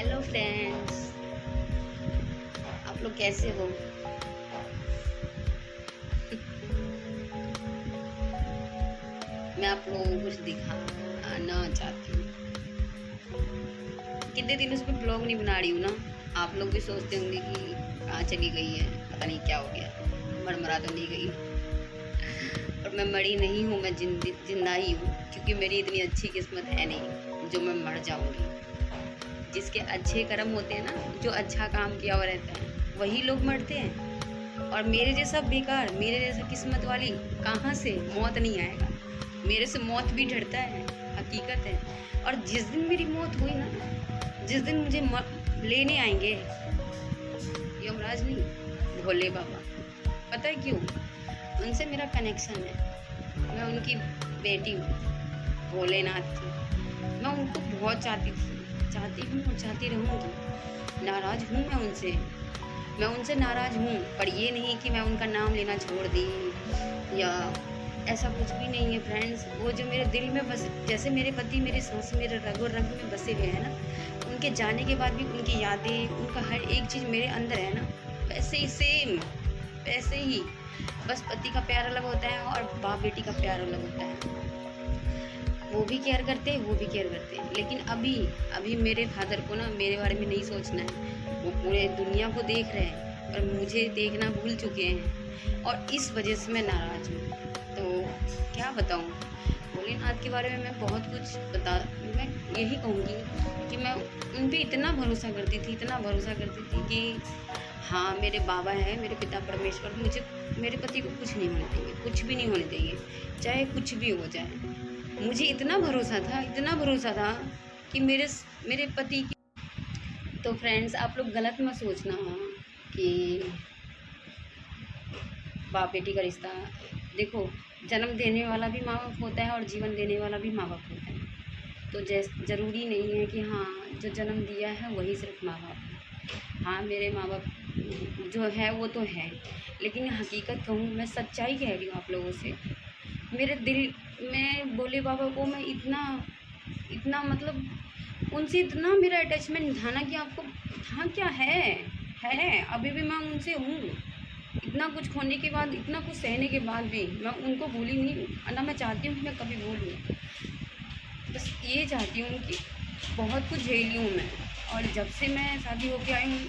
Hello friends, आप लोग कैसे हो? मैं आप लोगों को कुछ दिखाना चाहती हूँ। कितने दिन उसमें ब्लॉग नहीं बना रही हूँ ना। आप लोग भी सोचते होंगे कि कहाँ चली गई है, पता नहीं क्या हो गया, मरमरा तो नहीं गई। और मैं मरी नहीं हूँ, मैं जिंदा ही हूँ, क्योंकि मेरी इतनी अच्छी किस्मत है नहीं जो मैं मर जाऊँगी। जिसके अच्छे कर्म होते हैं ना, जो अच्छा काम किया हुआ रहता है, वही लोग मरते हैं। और मेरे जैसा बेकार, मेरे जैसा किस्मत वाली कहाँ से मौत नहीं आएगा। मेरे से मौत भी डरता है, हकीकत है। और जिस दिन मेरी मौत हुई ना, जिस दिन मुझे लेने आएंगे यमराज नहीं, भोले बाबा। पता है क्यों? उनसे मेरा कनेक्शन है। मैं उनकी बेटी हूँ, भोलेनाथ की। मैं उनको बहुत चाहती हूँ और चाहती रहूँगी। नाराज़ हूँ मैं उनसे, नाराज़ हूँ, पर ये नहीं कि मैं उनका नाम लेना छोड़ दी या ऐसा कुछ भी नहीं है फ्रेंड्स। वो जो मेरे दिल में बस, जैसे मेरे पति मेरे सांस मेरे रगो रग में बसे हुए हैं ना, उनके जाने के बाद भी उनकी यादें, उनका हर एक चीज़ मेरे अंदर है ना, वैसे ही सेम, वैसे ही। बस पति का प्यार अलग होता है और बाप बेटी का प्यार अलग होता है। वो भी केयर करते हैं, वो भी केयर करते हैं। लेकिन अभी अभी मेरे फादर को ना मेरे बारे में नहीं सोचना है। वो पूरे दुनिया को देख रहे हैं और मुझे देखना भूल चुके हैं, और इस वजह से मैं नाराज़ हूँ। तो क्या बताऊँ, भोलेनाथ के बारे में मैं बहुत कुछ मैं यही कहूँगी कि मैं उन पर इतना भरोसा करती थी, इतना भरोसा करती थी कि हाँ, मेरे बाबा हैं, मेरे पिता परमेश्वर, मुझे मेरे पति को कुछ नहीं होने देंगे, कुछ भी नहीं होने देंगे, चाहे कुछ भी हो जाए। मुझे इतना भरोसा था, इतना भरोसा था कि मेरे पति की। तो फ्रेंड्स, आप लोग गलत मत सोचना कि बाप बेटी का रिश्ता। देखो, जन्म देने वाला भी माँ बाप होता है और जीवन देने वाला भी माँ बाप होता है। तो ज़रूरी नहीं है कि हाँ, जो जन्म दिया है वही सिर्फ माँ बाप है। हाँ, मेरे माँ बाप जो है वो तो है, लेकिन हकीकत कहूँ, मैं सच्चाई कह रही हूँ आप लोगों से। मेरे दिल में भोले बाबा को मैं इतना मतलब उनसे इतना मेरा अटैचमेंट था ना कि आपको था क्या है। अभी भी मैं उनसे हूँ। इतना कुछ खोने के बाद, इतना कुछ सहने के बाद भी मैं उनको भूली नहीं, ना मैं चाहती हूँ कि मैं कभी भूलूँ। बस ये चाहती हूँ कि बहुत कुछ झेली हूँ मैं। और जब से मैं शादी होके आई हूँ,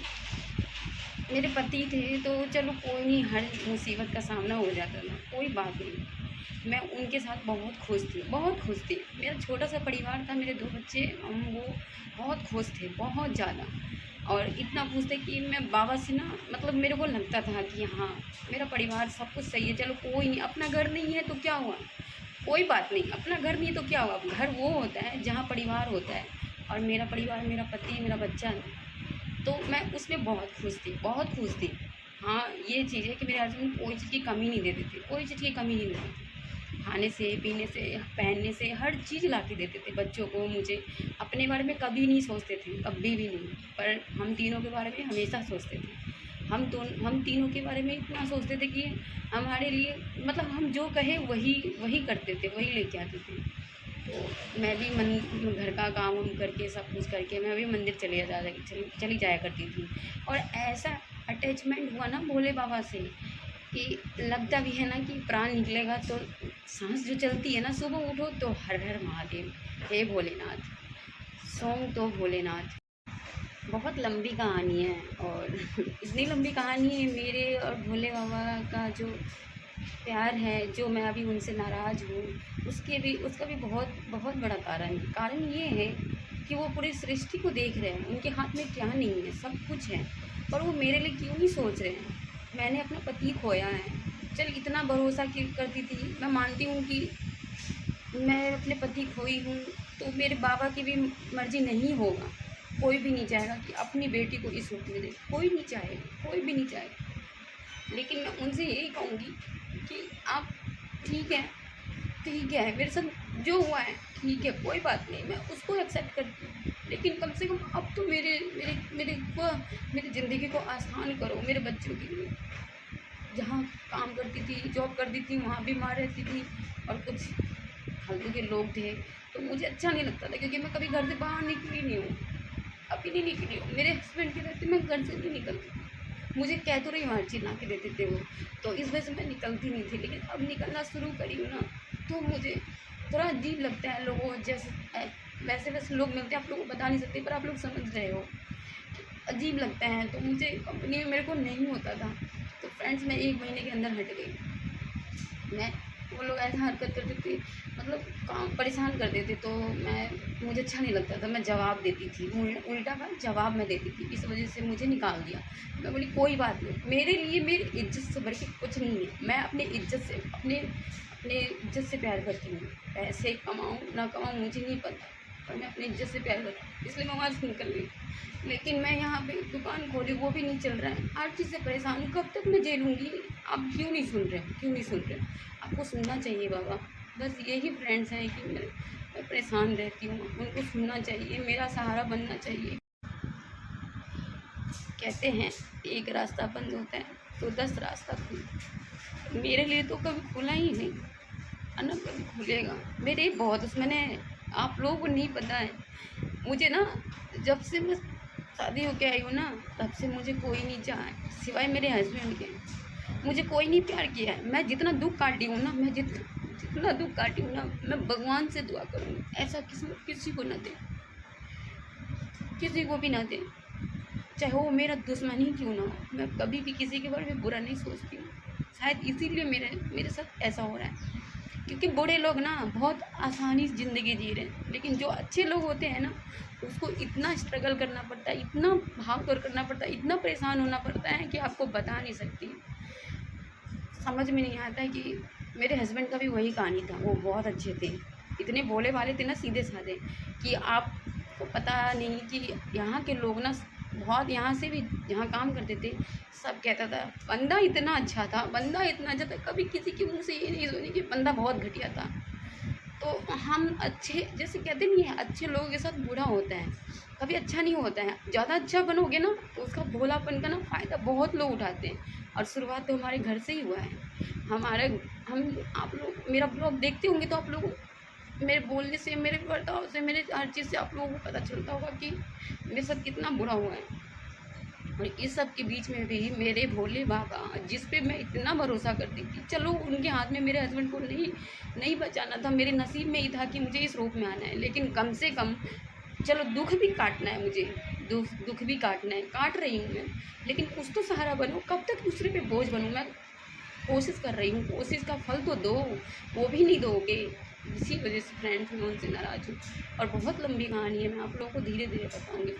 मेरे पति थे तो चलो कोई नहीं, हर मुसीबत का सामना हो जाता था, कोई बात नहीं। मैं उनके साथ बहुत खुश थी, बहुत खुश थी। मेरा छोटा सा परिवार था, मेरे 2 बच्चे, हम वो बहुत खुश थे, बहुत ज़्यादा। और इतना खुश थे कि मैं बाबा से ना, मतलब मेरे को लगता था कि हाँ, मेरा परिवार सब कुछ सही है, चलो कोई नहीं, अपना घर नहीं है तो क्या हुआ, कोई बात नहीं, अपना घर नहीं है तो क्या हुआ। घर वो होता है जहाँ परिवार होता है, और मेरा परिवार, मेरा पति, मेरा बच्चा, तो मैं उसमें बहुत खुश थी, बहुत खुश थी। हाँ, ये चीज़ है कि मेरे हस्बैंड कोई चीज़ की कमी नहीं देते थे, कोई चीज़ की कमी नहीं देते थे। खाने से, पीने से, पहनने से, हर चीज़ ला के देते थे बच्चों को, मुझे। अपने बारे में कभी नहीं सोचते थे, कभी भी नहीं। पर हम तीनों के बारे में हमेशा सोचते थे। हम तीनों के बारे में इतना सोचते थे कि हमारे लिए, मतलब हम जो कहे वही करते थे, वही लेके आते थे। तो मैं भी घर का काम वाम करके, सब कुछ करके, मैं भी मंदिर चली जाया करती थी। और ऐसा अटैचमेंट हुआ ना भोले बाबा से कि लगता भी है ना कि प्राण निकलेगा तो सांस जो चलती है ना, सुबह उठो तो हर हर महादेव, हे भोलेनाथ, सॉन्ग तो भोलेनाथ। बहुत लंबी कहानी है, और इतनी लंबी कहानी है मेरे और भोले बाबा का जो प्यार है, जो मैं अभी उनसे नाराज़ हूँ, उसका भी बहुत बहुत बड़ा कारण ये है कि वो पूरी सृष्टि को देख रहे हैं। उनके हाथ में क्या नहीं है, सब कुछ है, पर वो मेरे लिए क्यों नहीं सोच रहे हैं। मैंने अपना पति खोया है, चल इतना भरोसा करती थी। मैं मानती हूँ कि मैं अपने पति खोई हूँ, तो मेरे बाबा की भी मर्ज़ी नहीं होगा। कोई भी नहीं चाहेगा कि अपनी बेटी को इस रूप में दे, कोई नहीं चाहेगा, कोई भी नहीं चाहेगा। लेकिन मैं उनसे यही कहूँगी कि आप ठीक है, मेरे साथ जो हुआ है ठीक है, कोई बात नहीं, मैं उसको एक्सेप्ट करती हूँ। लेकिन कम से कम अब तो मेरी ज़िंदगी को आसान करो, मेरे बच्चों के लिए। जहाँ काम करती थी, जॉब करती थी, वहाँ भी माँ रहती थी, और कुछ फालतू के लोग थे, तो मुझे अच्छा नहीं लगता था, क्योंकि मैं कभी घर से बाहर निकली नहीं हूँ। अभी नहीं निकली हूँ। मेरे हस्बैंड के रहते मैं घर से नहीं निकलती। मुझे कह तो रही हूँ, हर चीज़ ला के देते थे वो, तो इस वजह से मैं निकलती नहीं थी। लेकिन अब निकलना शुरू करी हूँ ना, तो मुझे थोड़ा अजीब लगता है। लोगों जैसे वैसे वैसे लोग मिलते हैं, आप लोगों को बता नहीं सकते, पर आप लोग समझ रहे हो, अजीब लगता है। तो मुझे कंपनी में मेरे को नहीं होता था, तो फ्रेंड्स मैं 1 महीने के अंदर हट गई। मैं वो लोग ऐसा हरकत करते थे, मतलब काम परेशान कर देते, तो मुझे अच्छा नहीं लगता था। मैं जवाब देती थी, उल्टा का जवाब मैं देती थी। इस वजह से मुझे निकाल दिया। मैं बोली कोई बात नहीं, मेरे लिए मेरी इज्जत से बढ़ के कुछ नहीं है। मैं अपनी इज्जत से अपने अपने इज्जत से प्यार करती हूँ। पैसे कमाऊँ ना कमाऊँ मुझे नहीं पता, पर मैं अपनी इज्जत से प्यार करती हूँ, इसलिए मैं वहाँ से निकल गई। लेकिन मैं यहाँ पे दुकान खोली, वो भी नहीं चल रहा है। हर चीज़ से परेशान हूँ, कब तक मैं झेलूँगी? आप क्यों नहीं सुन रहे? क्यों नहीं सुन रहे? आपको सुनना चाहिए बाबा। बस यही फ्रेंड्स हैं कि मैं परेशान रहती हूँ, उनको सुनना चाहिए, मेरा सहारा बनना चाहिए। कहते हैं एक रास्ता बंद होता है तो 10 रास्ता खुलता। मेरे लिए तो कभी खुला ही नहीं, और ना कभी खुलेगा। मेरे बहुत दुश्मन है, आप लोगों को नहीं पता है। मुझे ना, जब से मैं शादी होके आई हूँ ना, तब से मुझे कोई नहीं चाहा है सिवाय मेरे हस्बैंड के। मुझे कोई नहीं प्यार किया है। मैं जितना दुख काटी हूँ ना, मैं जितना दुख काटी हूँ ना, मैं भगवान से दुआ करूँगी ऐसा किस्मत किसी को ना दे, किसी को भी ना दे, चाहे वो मेरा दुश्मन ही क्यों ना हो। मैं कभी भी किसी के बारे में बुरा नहीं सोचती हूँ। शायद इसीलिए मेरे साथ ऐसा हो रहा है, क्योंकि बूढ़े लोग ना बहुत आसानी से ज़िंदगी जी रहे हैं, लेकिन जो अच्छे लोग होते हैं ना, उसको इतना स्ट्रगल करना पड़ता है, इतना भाग दौड़ करना पड़ता है, इतना परेशान होना पड़ता है कि आपको बता नहीं सकती। समझ में नहीं आता है कि मेरे हस्बैंड का भी वही कहानी था। वो बहुत अच्छे थे, इतने भोले भाले थे ना, सीधे साधे, कि आपको पता नहीं कि यहाँ के लोग ना बहुत, यहाँ से भी जहाँ काम करते थे सब कहता था बंदा इतना अच्छा था, बंदा इतना अच्छा था। कभी किसी के मुंह से ये नहीं सुनी कि बंदा बहुत घटिया था। तो हम अच्छे, जैसे कहते नहीं है, अच्छे लोगों के साथ बुरा होता है, कभी अच्छा नहीं होता है। ज़्यादा अच्छा बनोगे ना तो उसका भोलापन का ना फ़ायदा बहुत लोग उठाते हैं, और शुरुआत तो हमारे घर से ही हुआ है। हमारे हम आप लोग मेरा ब्लॉग देखते होंगे तो आप लोग मेरे बोलने से, मेरे बर्ताव से, मेरे हर चीज़ से आप लोगों को पता चलता होगा कि मेरे साथ कितना बुरा हुआ है। और इस सब के बीच में भी मेरे भोले बाबा, जिस पे मैं इतना भरोसा करती थी, चलो उनके हाथ में मेरे हस्बैंड को नहीं बचाना था, मेरे नसीब में ही था कि मुझे इस रूप में आना है। लेकिन कम से कम चलो दुख भी काटना है मुझे, दुख भी काटना है, काट रही हूँ मैं, लेकिन कुछ तो सहारा बनो। कब तक दूसरे पे बोझ बनूँ? मैं कोशिश कर रही हूँ, कोशिश का फल तो दो, वो भी नहीं दोगे। इसी वजह से फ्रेंड्स मैं उनसे नाराज़ हूँ। और बहुत लंबी कहानी है, मैं आप लोगों को धीरे धीरे बताऊँगी।